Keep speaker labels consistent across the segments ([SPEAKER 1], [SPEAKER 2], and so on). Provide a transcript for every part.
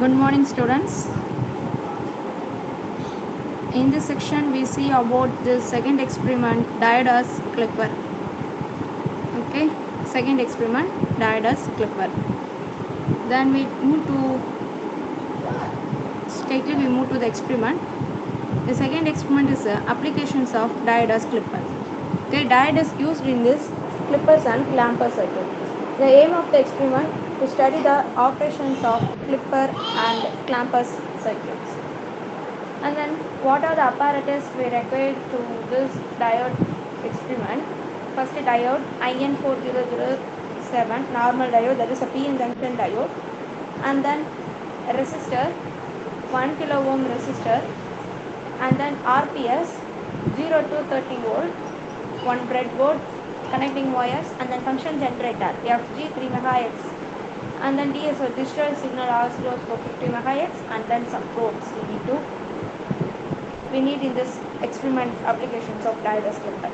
[SPEAKER 1] Good morning, students. In this section, we see about the second experiment, Diodas Clipper. Okay, second experiment, Diodas Clipper. Then we move to straightly we move to the experiment. The second experiment is applications of Diodas Clipper. Okay, diode is used in this clippers and clamper circuit. The aim of the experiment to study the operations of clipper and clampers circuits. And then what are the apparatus we require to this diode experiment? First diode IN4007 normal diode, that is a PN junction diode, and then a resistor 1 kilo ohm resistor, and then RPS 0 to 30 volt, one breadboard, connecting wires, and then function generator FG 3 megahertz, and then DSO digital signal oscilloscope 50 megahertz, and then some probes we need in this experiment applications of Diodas Clipper.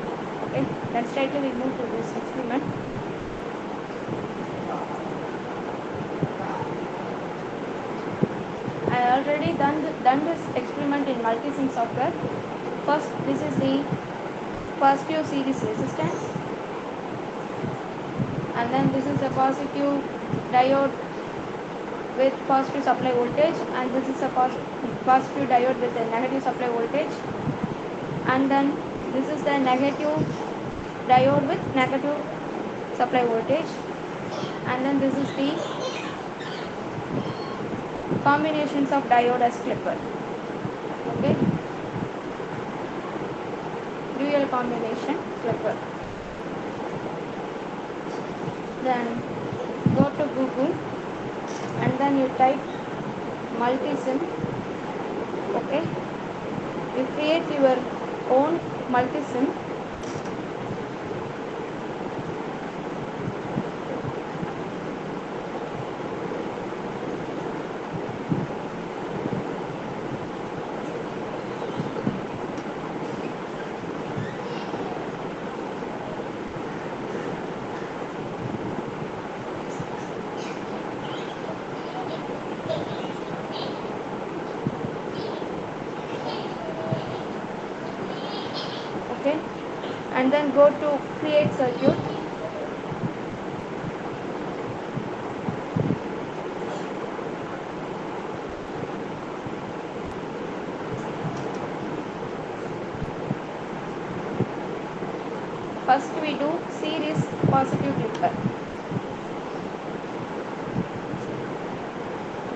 [SPEAKER 1] Okay, then straightly we move to this experiment. I already done this experiment in multisim software. First, this is the positive series resistance, and then this is the positive diode with positive supply voltage, and this is a positive diode with a negative supply voltage, and then this is the negative diode with negative supply voltage, and then this is the combinations of diode as clipper. Okay, dual combination clipper. Then go to Google and then you type multisim. Okay, you create your own multisim. Okay, and then go to create circuit. First we do series positive clipper.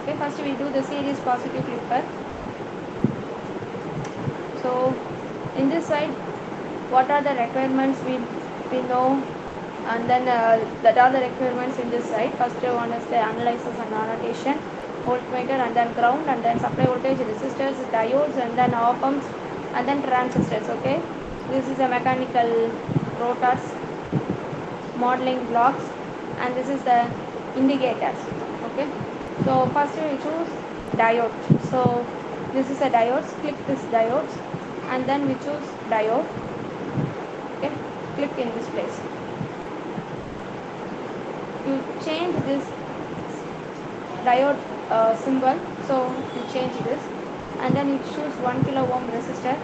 [SPEAKER 1] Okay, first we do the series positive clipper. So in this side, what are the requirements we know, and then that are the requirements in this side. First one is the analysis and annotation, voltmeter, and then ground, and then supply voltage, resistors, diodes, and then op amps, and then transistors. Okay, this is a mechanical rotors, modeling blocks, and this is the indicators. Okay, so first we choose diode. So this is a diode, click this diode, and then we choose diode. Okay, click in this place. You change this diode symbol, so you change this, and then you choose 1 kilo ohm resistor.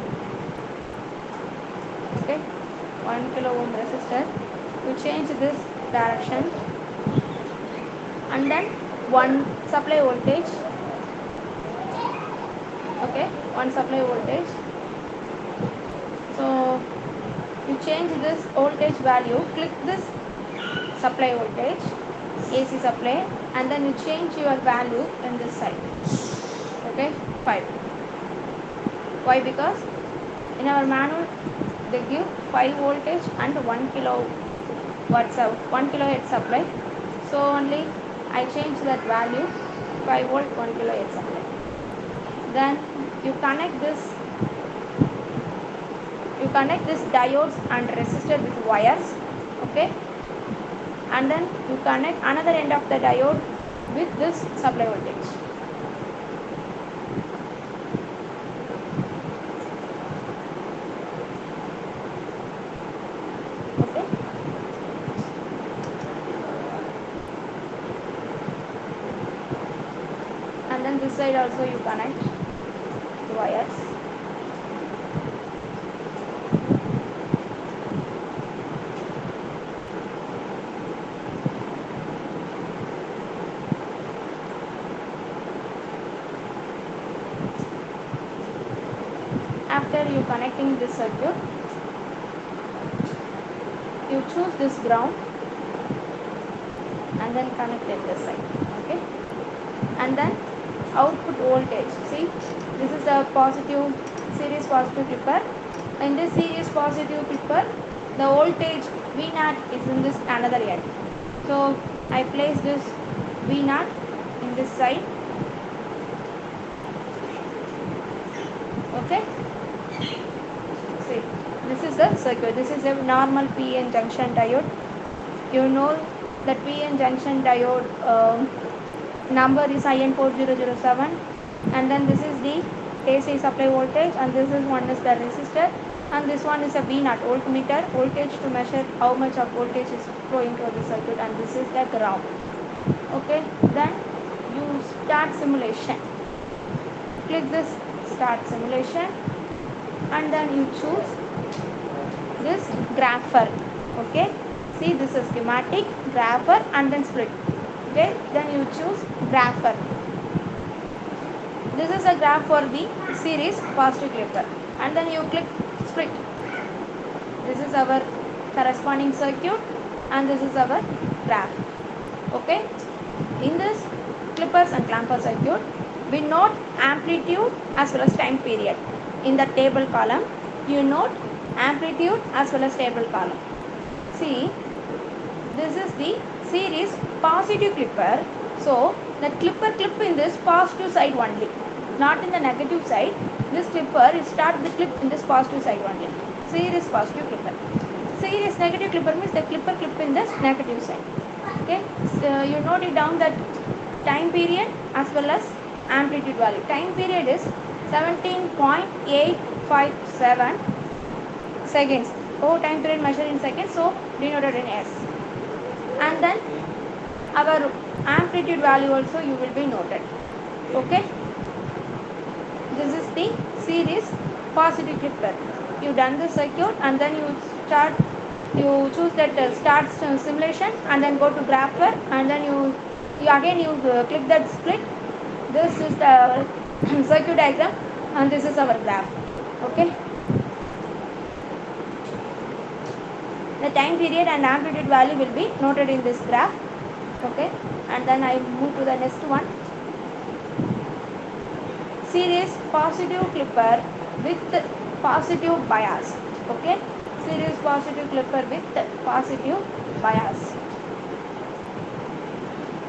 [SPEAKER 1] Okay, 1 kilo ohm resistor. You change this direction, and then one supply voltage. Okay, one supply voltage. So you change this voltage value, click this supply voltage, AC supply, and then you change your value in this side. Okay, 5. Why? Because in our manual they give 5 voltage and 1 kilo watts out, 1 kilohertz supply. So only I change that value, 5 volt 1 kilohertz supply. Then you connect this diodes and resistor with wires. Okay, and then you connect another end of the diode with this supply voltage. Okay, and then side also you connect the wires. After you connecting this circuit, you choose this ground and then connect it this side. Okay, and then output voltage. See, this is the positive series positive clipper. In this series positive clipper, the voltage V naught is in this another end. So I place this V naught in this side. Okay. See, this is the circuit. This is a normal PN junction diode. You know that PN junction diode number is IN4007, and then this is the AC supply voltage, and this is one is the resistor, and this one is a V naught voltmeter, voltage to measure how much of voltage is flowing through the circuit, and this is the ground. Okay, then you start simulation. Click this start simulation, and then you choose this grapher. Okay, see, this is schematic, grapher, and then split. Okay, then you choose grapher. This is a graph for the series positive clipper, and then you click split. This is our corresponding circuit, and this is our graph. Okay, in this clippers and clamper circuit, we note amplitude as well as time period. In the table column, you note amplitude as well as table column. See, this is the series positive clipper. So the clipper clip in this positive side only, not in the negative side. This clipper is start the clip in this positive side only. Series positive clipper. Series negative clipper means the clipper clip in this negative side. Okay, so you note it down that time period as well as amplitude value. Time period is 17.857 seconds. Oh, time period measured in seconds, so denoted in S. And then our amplitude value also you will be noted. Okay, this is the series positive clipper. You done the circuit, and then you choose that start simulation, and then go to grapher, and then you again click that split. This is the circuit diagram, and this is our graph. Okay, the time period and amplitude value will be noted in this graph. Okay, and then I move to the next one. Series positive clipper with positive bias. Okay, series positive clipper with positive bias.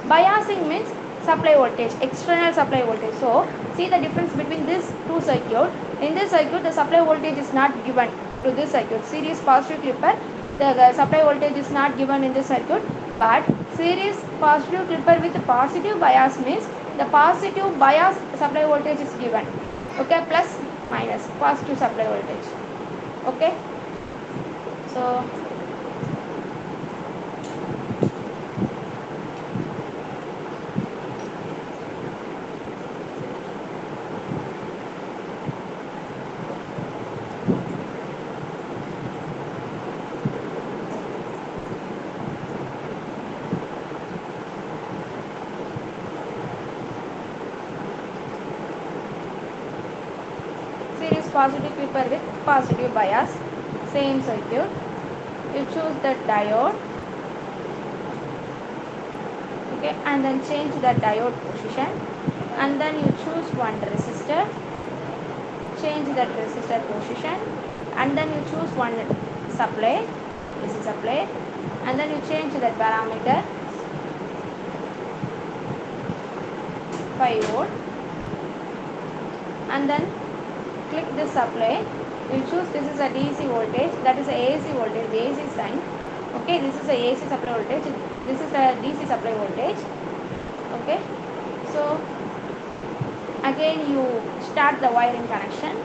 [SPEAKER 1] Biasing means supply voltage, external supply voltage. So see the difference between these two circuit. In this circuit, the supply voltage is not given to this circuit. Series positive clipper, the supply voltage is not given in this circuit, but series positive clipper with positive bias means the positive bias supply voltage is given. Okay, plus minus positive supply voltage. Okay, so series positive clipper with positive bias, same circuit. You choose the diode. Okay, and then change the diode position, and then you choose one resistor, change that resistor position, and then you choose one supply, this is supply, and then you change that parameter 5 volt, and then click this supply. You choose this is a DC voltage, that is a AC voltage, the AC sign. Okay, this is a AC supply voltage, this is a DC supply voltage. Okay, so again you start the wiring connection.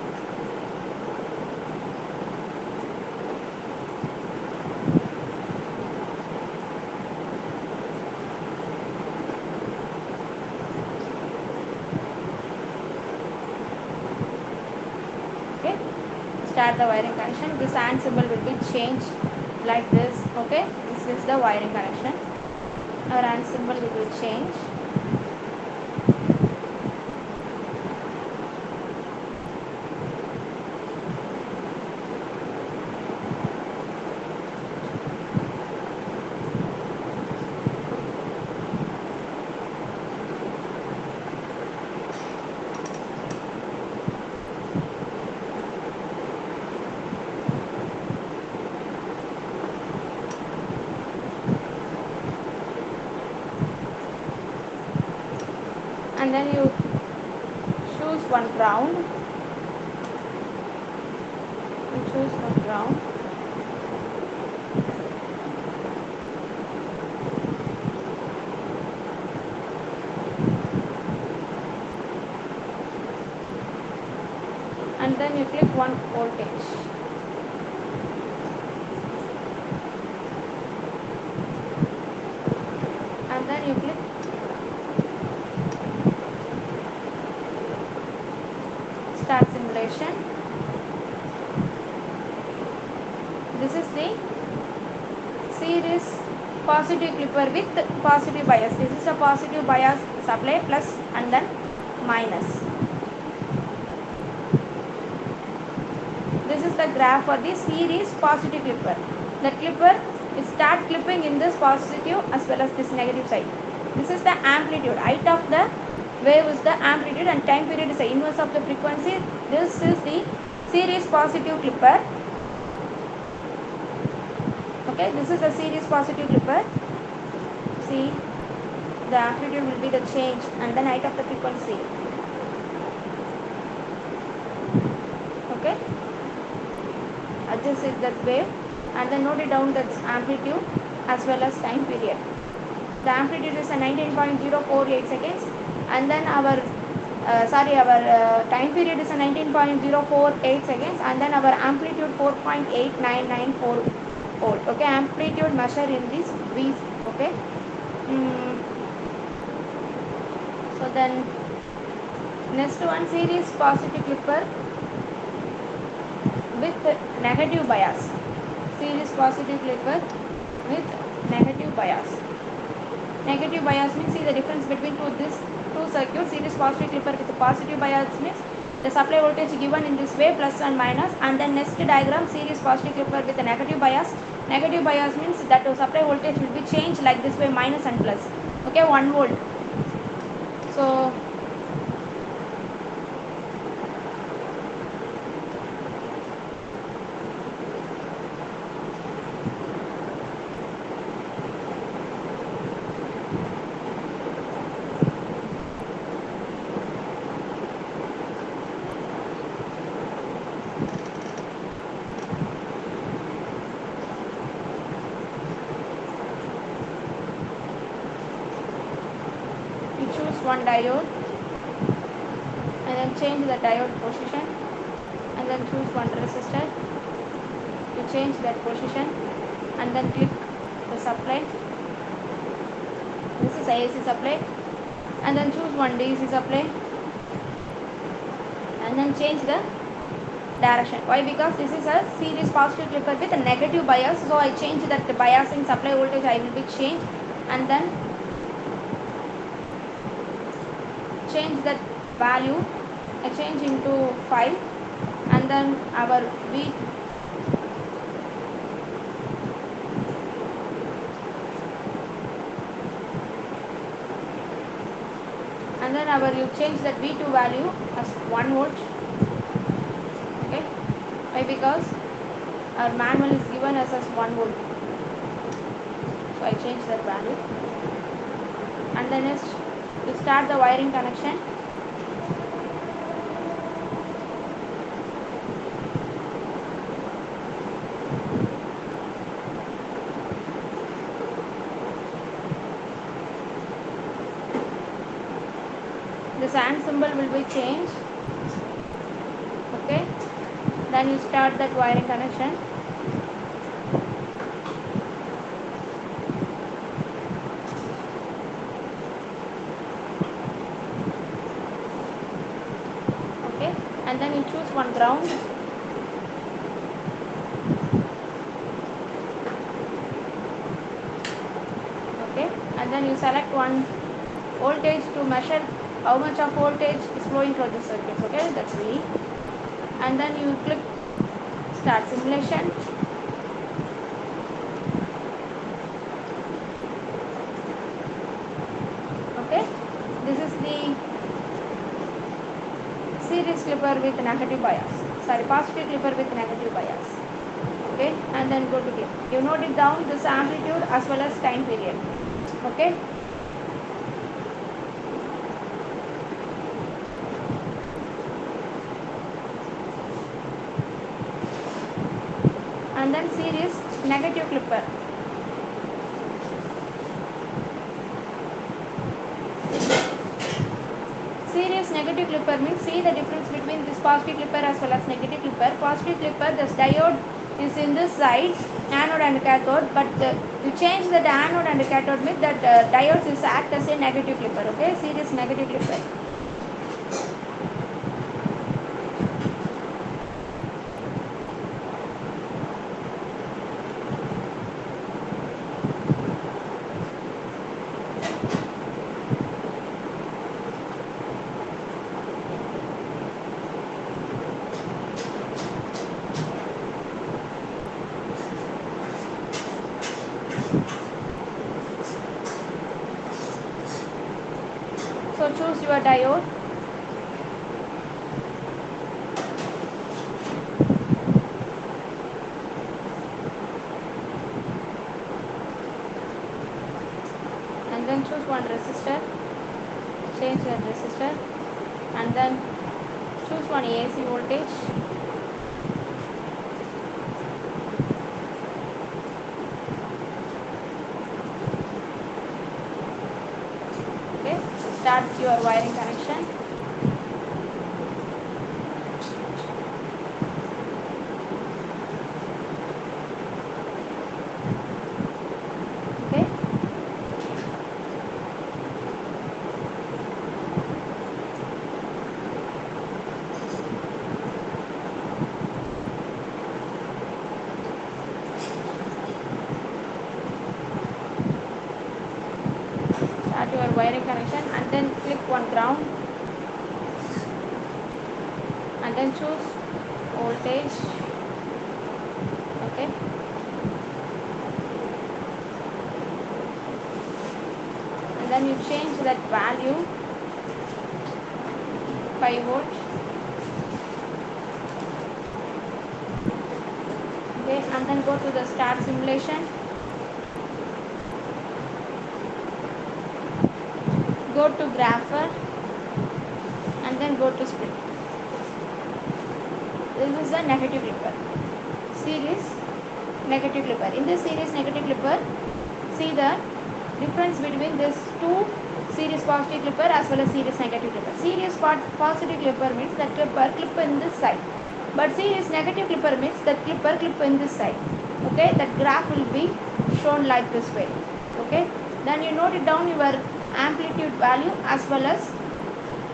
[SPEAKER 1] start the wiring connection. This and symbol will be changed like this. Okay, this is the wiring connection. Our and symbol will be changed. And then you choose one ground. You choose one ground. And then you click one voltage. And then you click start simulation. This is the series positive clipper with positive bias. This is a positive bias supply plus and then minus. This is the graph for the series positive clipper. The clipper start clipping in this positive as well as this negative side. This is the amplitude. Height of the wave is the amplitude and time period is the inverse of the frequency. This is the series positive clipper. Okay, this is the series positive clipper. See, the amplitude will be the change and then height of the frequency. Okay, adjust it that way and then note it down that amplitude as well as time period. The amplitude is a 19.048 seconds and then our time period is a 19.048 seconds and then our amplitude 4.8994 volt. Okay, amplitude measure in this V. Okay. So then next one, series positive clipper with negative bias. Series positive clipper with negative bias. Negative bias means, see the difference between two circuits. Series positive clipper with positive bias means the supply voltage given in this way plus and minus, and then next diagram, series positive clipper with a negative bias. Negative bias means that the supply voltage will be changed like this way, minus and plus. Okay, 1 volt. So choose one diode and then change the diode position and then choose one resistor to change that position and then click the supply. This is AC supply and then choose one DC supply and then change the direction. Why? Because this is a series positive clipper with a negative bias, so I change that the biasing supply voltage I will be changed and then change that value. I change into 5 and then our V and then you change that V2 value as 1 volt. Okay, why? Because our manual is given as 1 volt, so I change that value and then next to start the wiring connection. This and symbol will be changed. Okay, then you start that wiring connection. Okay, and then you choose one ground then you select one voltage to measure how much of voltage is flowing through the circuit. Okay, that's V. And then you click start simulation. Okay, this is the series clipper with negative bias. Sorry, positive clipper with negative bias. Okay, and then go to clip. You note it down this amplitude as well as time period. Okay. And then series negative clipper. Series negative clipper means see the difference between this positive clipper as well as negative clipper. Positive clipper, this diode is in this side, anode and cathode, but you change the anode and cathode means that diodes is act as a negative clipper. Okay, series negative clipper. So choose your diode. And then choose one resistor. Change that resistor. And then choose one AC voltage. Okay, start your wiring connection. Okay, start your wiring connection and then click one ground and then choose voltage. Okay, and then you change that value 5 volt. Okay, and then go to the start simulation. Go to grapher and then go to split. This is the negative clipper. Series negative clipper. In this series negative clipper, see the difference between this two series positive clipper as well as series negative clipper. Series positive clipper means that clipper clip in this side, but series negative clipper means that clipper clip in this side. Okay, that graph will be shown like this way. Okay, then you note it down your amplitude value as well as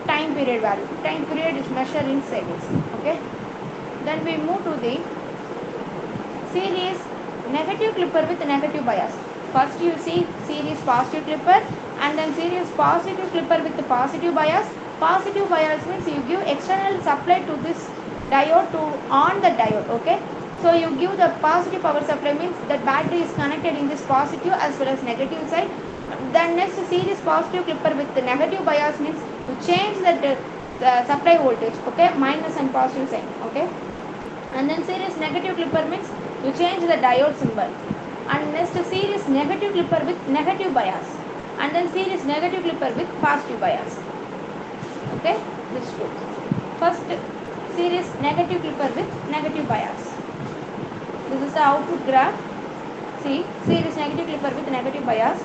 [SPEAKER 1] time period value. Time period is measured in seconds. Okay, then we move to the series negative clipper with negative bias. First you see series positive clipper and then series positive clipper with the positive bias. Positive bias means you give external supply to this diode to on the diode. Okay, so you give the positive power supply means that battery is connected in this positive as well as negative side. Then next series positive clipper with the negative bias means you change the supply voltage. Okay, minus and positive sign. Okay, and then series negative clipper means you change the diode symbol. And next series negative clipper with negative bias and then series negative clipper with positive bias. Okay, this is true. First series negative clipper with negative bias. This is the output graph. See, series negative clipper with negative bias.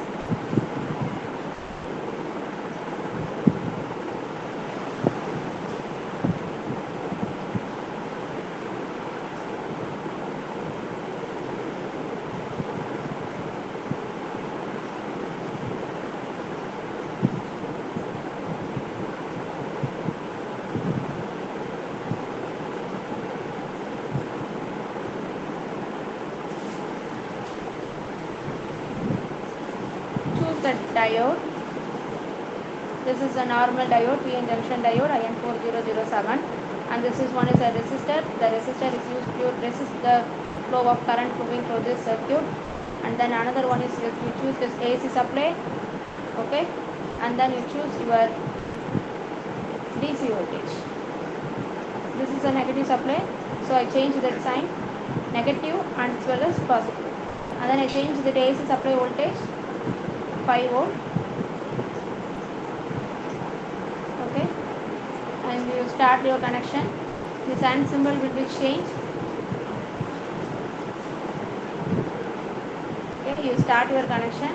[SPEAKER 1] a diode. This is a normal diode, PN junction diode IN4007, and this is one is a resistor. The resistor is used to resist the flow of current moving through this circuit. And then another one is you choose this AC supply, okay, and then you choose your DC voltage. This is a negative supply, so I change that sign, negative and as well as positive. And then I change the AC supply voltage 5 volt, okay, and you start your connection. The sign symbol will be changed, okay. You start your connection.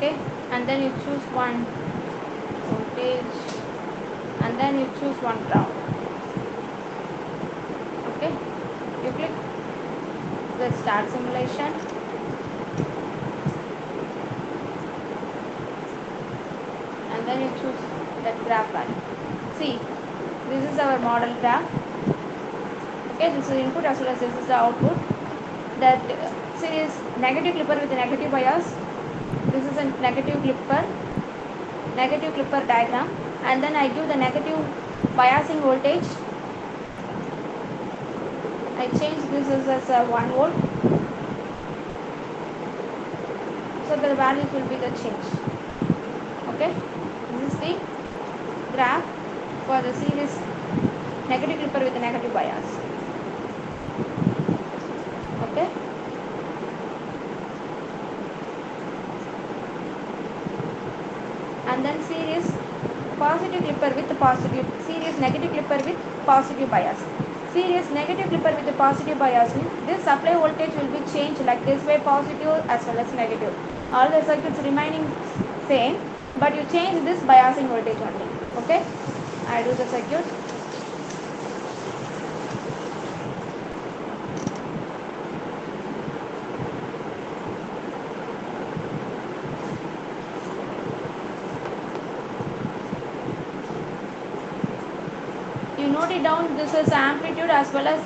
[SPEAKER 1] Okay, and then you choose one voltage, and then you choose one ground. Okay, you click the start simulation, and then you choose that graph value. See, this is our model graph. Okay, this is input as well as this is the output. That series negative clipper with a negative bias. This is a negative clipper diagram, and then I give the negative biasing voltage. I change this as a 1 volt, so the values will be the change. Okay, this is the graph for the series negative clipper with a negative bias. Okay, and then series positive clipper with positive, series negative clipper with positive bias. Series negative clipper with the positive bias means this supply voltage will be changed like this way, positive as well as negative. All the circuits remaining same, but you change this biasing voltage only. Okay, I do the circuit. You note it down, this is amplitude as well as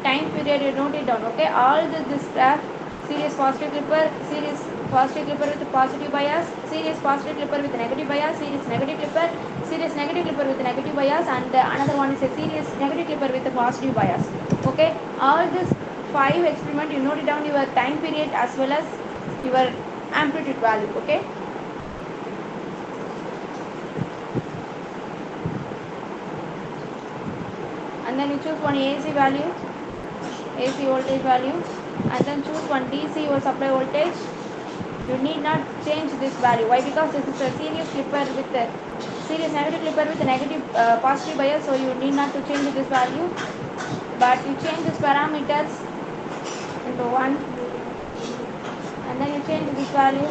[SPEAKER 1] time period, you note it down. Okay, all this graph, series positive clipper with positive bias, series positive clipper with negative bias, series negative clipper with negative bias, and another one is a series negative clipper with a positive bias. Okay, all this 5 experiment, you note it down your time period as well as your amplitude value. Okay, and then you choose one AC value, AC voltage value, and then choose one DC or supply voltage. You need not change this value. Why? Because this is a series clipper with a series negative clipper with a negative positive bias, so you need not to change this value. But you change these parameters into 1, and then you change this value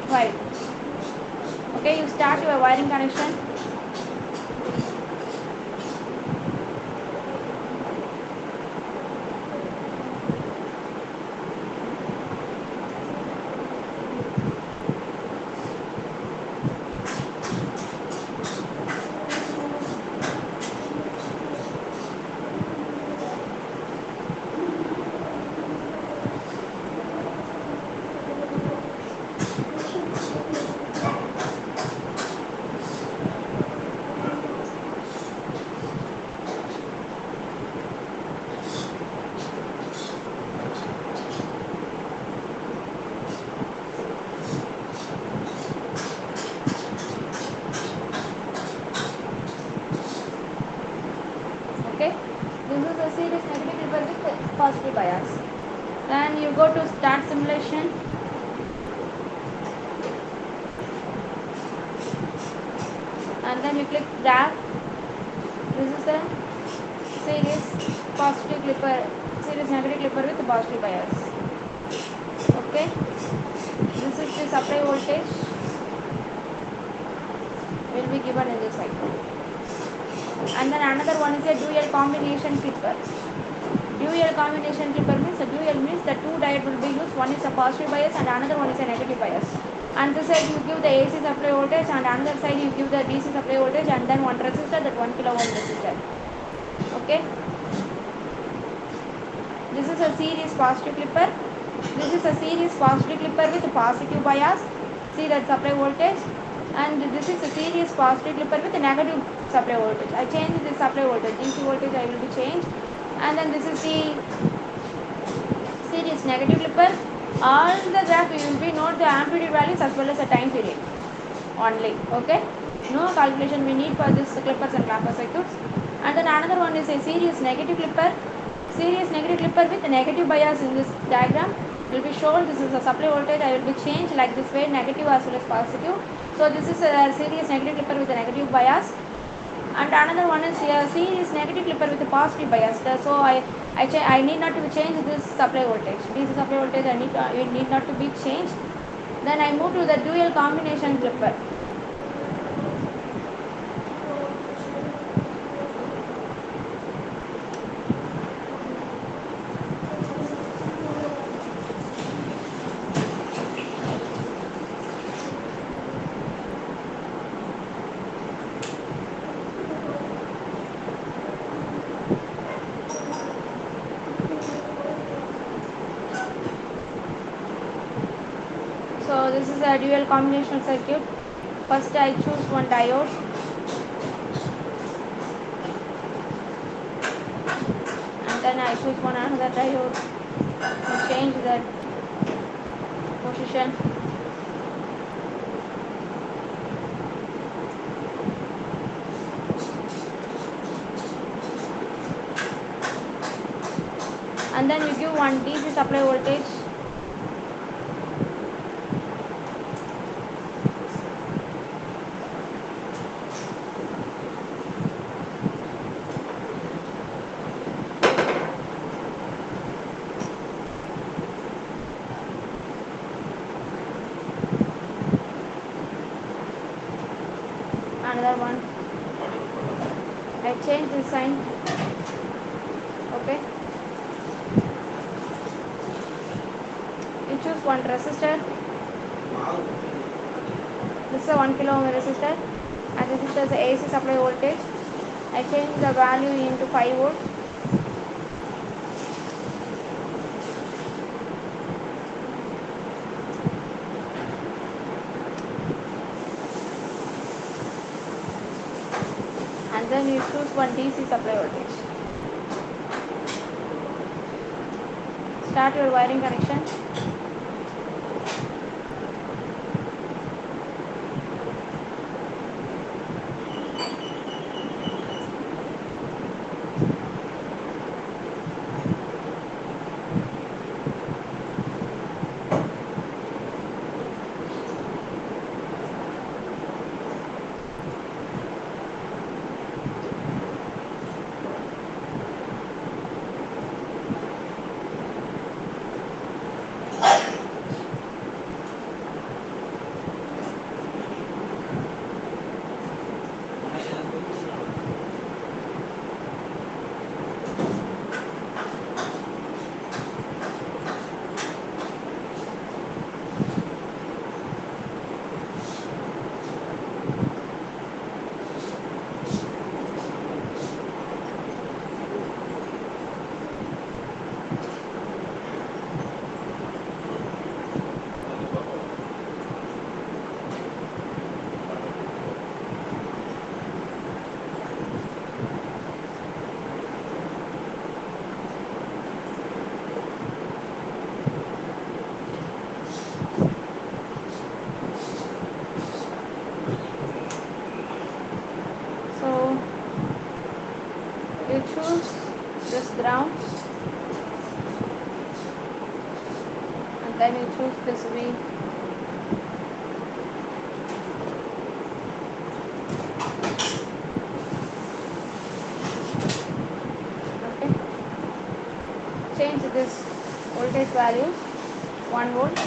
[SPEAKER 1] 5. Okay, you start your wiring connection. Okay, this is a series negative clipper with positive bias. Then you go to start simulation. then we click drag. This is a series positive clipper, series negative clipper with positive bias. Okay, this is the supply voltage will be given in this cycle. And then another one is a dual combination clipper. Dual combination clipper means, the two diode will be used. One is a positive bias and another one is a negative bias. And this side you give the AC supply voltage and another side you give the DC supply voltage, and then one resistor, that 1 kilo ohm resistor. Okay. This is a series positive clipper. This is a series positive clipper with positive bias. See that supply voltage. And this is a series positive clipper with a negative supply voltage. I changed this supply voltage. DC voltage I will be changed. And then this is the series negative clipper. All the graph you will be note the amplitude values as well as the time period only. Okay. No calculation we need for this clippers and clapper circuits. And then another one is a series negative clipper. Series negative clipper with negative bias in this diagram will be shown. This is the supply voltage. I will be changed like this way, negative as well as positive. So this is a series negative clipper with a negative bias. And another one is a series negative clipper with a positive bias. So I need not to change this supply voltage. DC supply voltage it need not to be changed. Then I move to the dual combination clipper. So this is a dual combination circuit. First I choose one diode. And then I choose one another diode to change that position. And then we give one DC supply voltage. Another one. I change this sign. Okay. You choose one resistor. This is a 1 kilo ohm resistor, and this is the AC supply voltage. I change the value into 5 volts. And then you choose one DC supply voltage. Start your wiring connection. You choose this ground, and then you choose this V. change this voltage value 1 volt,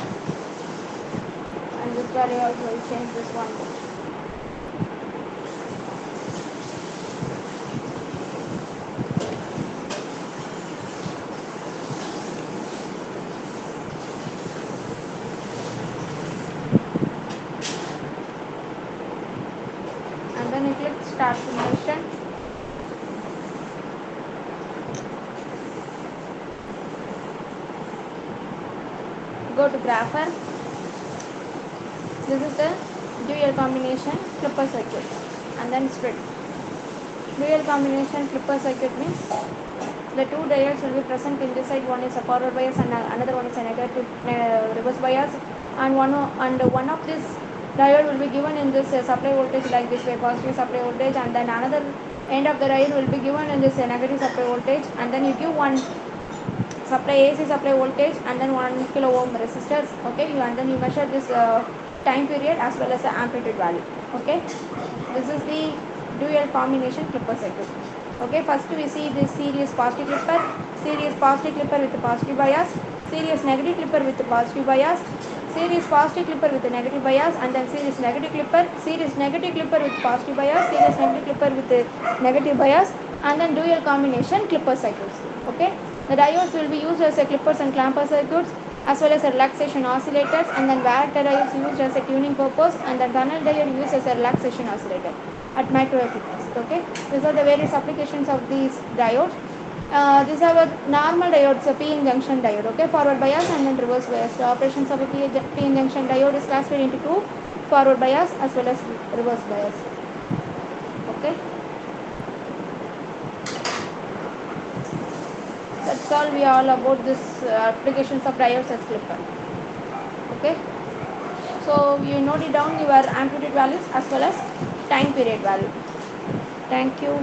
[SPEAKER 1] and this value also will change this 1 volt. And then you click start simulation. Go to grapher. This is the dual combination flipper circuit, and then split. Dual combination flipper circuit means the two diodes will be present in this side. One is a forward bias and another one is a negative reverse bias, and one of this diode will be given in this supply voltage like this way, positive supply voltage, and then another end of the diode will be given in this negative supply voltage, and then you give one supply AC supply voltage and then 1 kilo ohm resistors. Okay, and then you measure this time period as well as the amplitude value. Okay, this is the dual combination clipper circuit. Okay, first we see this series positive clipper, series positive clipper with positive bias, series negative clipper with positive bias, series positive clipper with negative bias, and then series negative clipper with positive bias, series negative clipper with negative bias, and then dual combination clipper circuits. Okay, the diodes will be used as a clippers and clamper circuits, as well as a relaxation oscillators, and then varactor diodes used as a tuning purpose, and then tunnel diode used as a relaxation oscillator at microwave frequencies. Okay, these are the various applications of these diodes. These are the normal diodes, a p-n junction diode. Okay, forward bias and then reverse bias. The operations of a p-n junction diode is classified into two: forward bias as well as reverse bias. Okay, that's all we all about this applications of diodes as clipper. Okay, so you note it down your amplitude values as well as time period value. Thank you.